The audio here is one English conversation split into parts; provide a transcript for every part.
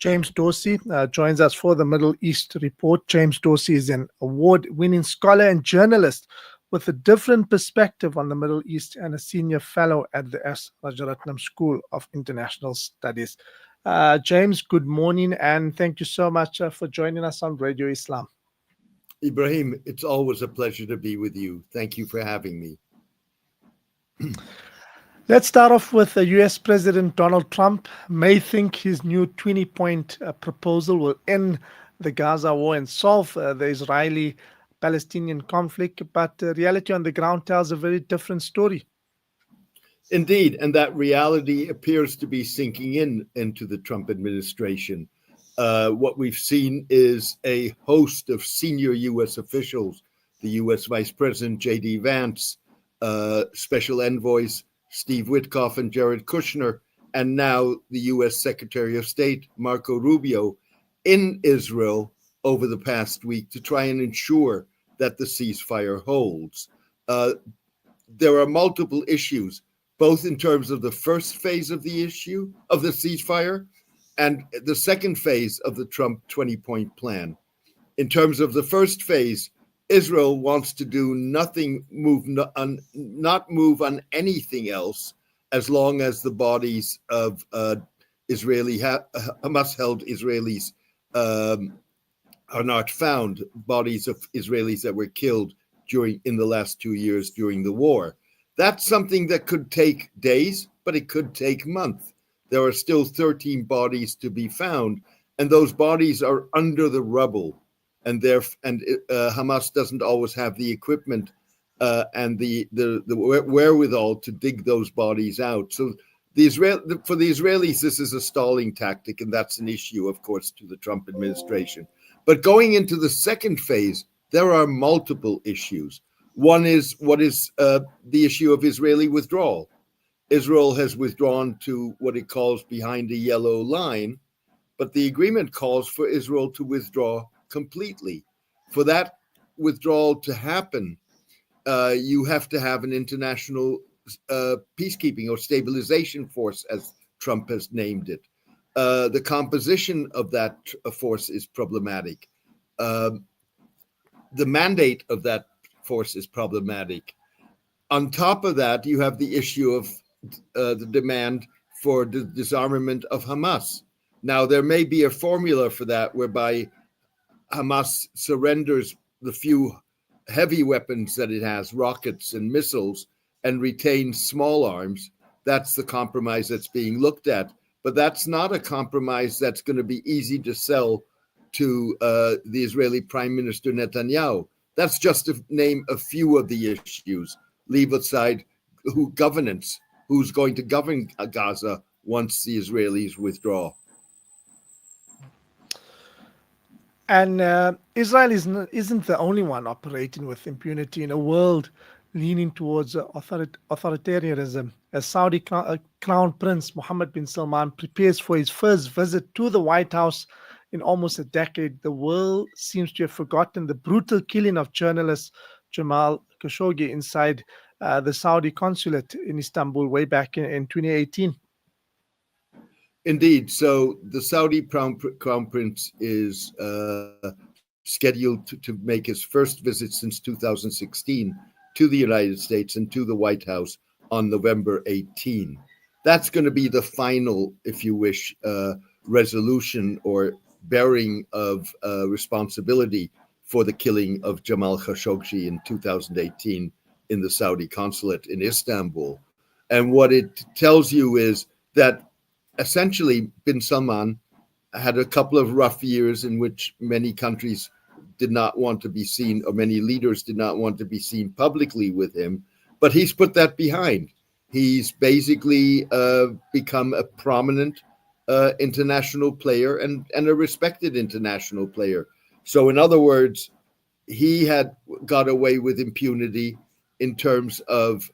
James Dorsey joins us for the Middle East report. James Dorsey is an award-winning scholar and journalist with a different perspective on the Middle East and a senior fellow at the S. Rajaratnam School of International Studies. James, good morning, and thank you so much for joining us on Radio Islam. Ibrahim, it's always a pleasure to be with you. Thank you for having me. Let's start off with US President Donald Trump may think his new 20-point proposal will end the Gaza war and solve the Israeli-Palestinian conflict, but the reality on the ground tells a very different story. Indeed, and that reality appears to be sinking into the Trump administration. What we've seen is a host of senior U.S. officials, the U.S. Vice President J.D. Vance, Special Envoys Steve Witkoff and Jared Kushner, and now the U.S. Secretary of State Marco Rubio in Israel over the past week to try and ensure that the ceasefire holds. There are multiple issues, both in terms of the first phase of the issue of the ceasefire and the second phase of the Trump 20-point plan. In terms of the first phase, Israel wants to do nothing, not move on anything else, as long as the bodies of Hamas-held Israelis are not found, bodies of Israelis that were killed in the last 2 years during the war. That's something that could take days, but it could take months. There are still 13 bodies to be found, and those bodies are under the rubble. And Hamas doesn't always have the equipment and the wherewithal to dig those bodies out. So for the Israelis, this is a stalling tactic, and that's an issue, of course, to the Trump administration. But going into the second phase, there are multiple issues. One is the issue of Israeli withdrawal. Israel has withdrawn to what it calls behind a yellow line, but the agreement calls for Israel to withdraw completely. For that withdrawal to happen, you have to have an international peacekeeping or stabilization force, as Trump has named it. The composition of that force is problematic. The mandate of that force is problematic. On top of that, you have the issue of the demand for the disarmament of Hamas. Now, there may be a formula for that whereby Hamas surrenders the few heavy weapons that it has, rockets and missiles, and retains small arms. That's the compromise that's being looked at. But that's not a compromise that's going to be easy to sell to the Israeli Prime Minister Netanyahu. That's just to name a few of the issues. Leave aside who's going to govern Gaza once the Israelis withdraw. And Israel isn't the only one operating with impunity in a world leaning towards authoritarianism. As Saudi Crown Prince Mohammed bin Salman prepares for his first visit to the White House in almost a decade, the world seems to have forgotten the brutal killing of journalist Jamal Khashoggi inside the Saudi consulate in Istanbul way back in 2018. Indeed. So the Saudi Crown Prince is scheduled to make his first visit since 2016 to the United States and to the White House on November 18. That's going to be the final, if you wish, resolution or bearing of responsibility for the killing of Jamal Khashoggi in 2018 in the Saudi consulate in Istanbul. And what it tells you is that essentially, bin Salman had a couple of rough years in which many countries did not want to be seen, or many leaders did not want to be seen publicly with him, but he's put that behind. He's basically become a prominent international player and a respected international player. So in other words, he had got away with impunity in terms of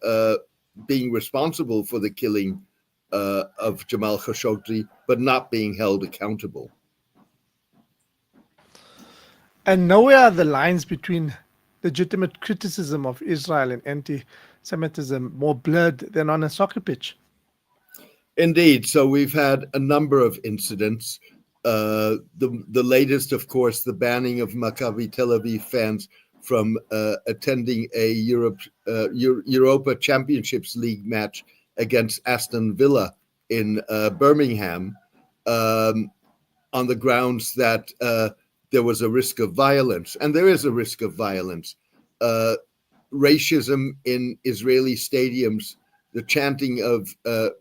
being responsible for the killing of Jamal Khashoggi, but not being held accountable. And nowhere are the lines between legitimate criticism of Israel and anti-Semitism more blurred than on a soccer pitch. Indeed. So we've had a number of incidents. The latest, of course, the banning of Maccabi Tel Aviv fans from attending a Europa Championships League match against Aston Villa in Birmingham, on the grounds that there was a risk of violence, and there is a risk of violence. Racism in Israeli stadiums, the chanting of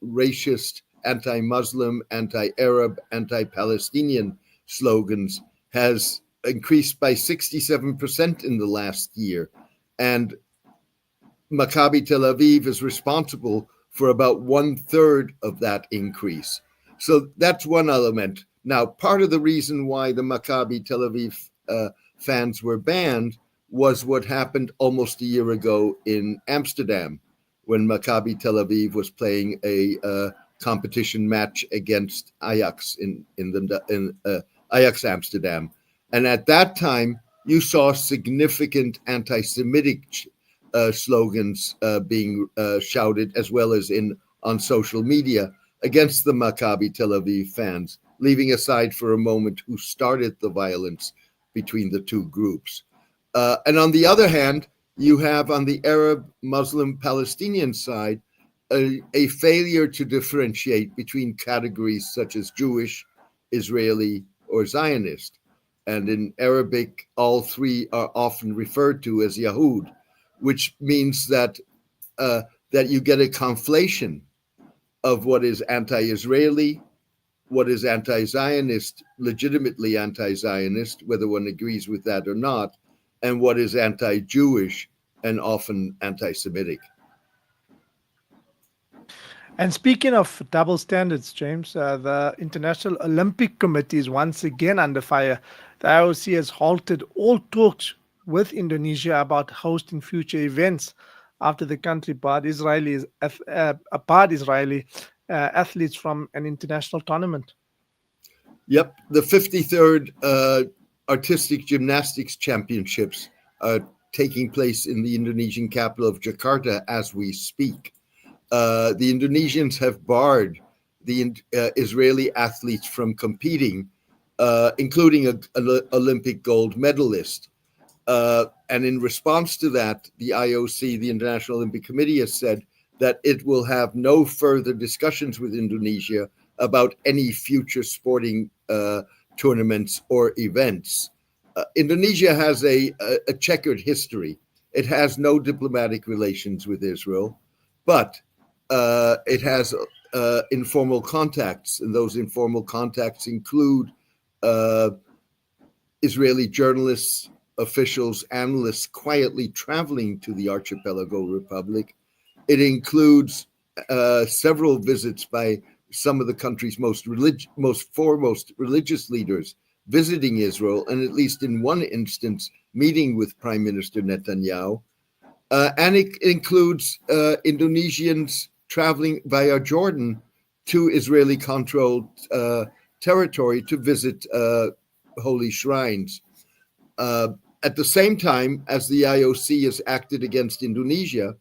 racist, anti-Muslim, anti-Arab, anti-Palestinian slogans has increased by 67% in the last year. And Maccabi Tel Aviv is responsible for about 1/3 of that increase. So that's one element. Now, part of the reason why the Maccabi Tel Aviv fans were banned was what happened almost a year ago in Amsterdam, when Maccabi Tel Aviv was playing a competition match against Ajax in Ajax Amsterdam. And at that time, you saw significant anti-Semitic slogans being shouted, as well as on social media, against the Maccabi Tel Aviv fans, leaving aside for a moment who started the violence between the two groups. And on the other hand, you have on the Arab, Muslim, Palestinian side a failure to differentiate between categories such as Jewish, Israeli, or Zionist. And in Arabic, all three are often referred to as Yahud, which means that you get a conflation of what is anti-Israeli, what is anti-Zionist, legitimately anti-Zionist, whether one agrees with that or not, and what is anti-Jewish and often anti-Semitic. And speaking of double standards, James, the International Olympic Committee is once again under fire. The IOC has halted all talks with Indonesia about hosting future events after the country barred Israeli athletes from an international tournament. Yep, the 53rd Artistic Gymnastics Championships are taking place in the Indonesian capital of Jakarta as we speak. The Indonesians have barred the Israeli athletes from competing, including an Olympic gold medalist. And in response to that, the IOC, the International Olympic Committee, has said that it will have no further discussions with Indonesia about any future sporting tournaments or events. Indonesia has a checkered history. It has no diplomatic relations with Israel, but it has informal contacts, and those informal contacts include Israeli journalists, officials, analysts quietly traveling to the archipelago republic. It includes several visits by some of the country's most foremost religious leaders visiting Israel, and at least in one instance, meeting with Prime Minister Netanyahu. And it includes Indonesians traveling via Jordan to Israeli-controlled territory to visit holy shrines. At the same time, as the IOC has acted against Indonesia,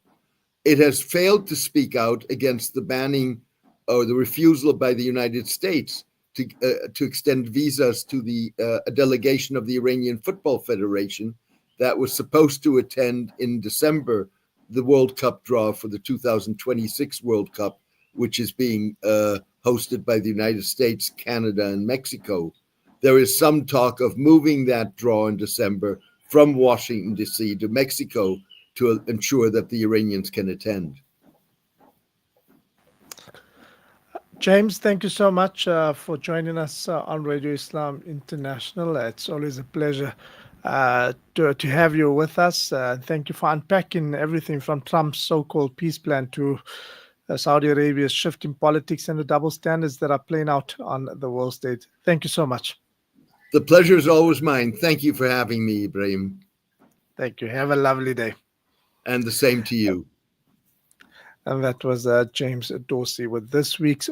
it has failed to speak out against the banning or the refusal by the United States to extend visas to a delegation of the Iranian Football Federation that was supposed to attend in December the World Cup draw for the 2026 World Cup, which is being hosted by the United States, Canada, and Mexico. There is some talk of moving that draw in December from Washington, D.C. to Mexico to ensure that the Iranians can attend. James, thank you so much for joining us on Radio Islam International. It's always a pleasure to have you with us. Thank you for unpacking everything from Trump's so-called peace plan to Saudi Arabia's shift in politics and the double standards that are playing out on the world stage. Thank you so much. The pleasure is always mine. Thank you for having me, Ibrahim. Thank you. Have a lovely day. And the same to you. And that was James Dorsey with this week's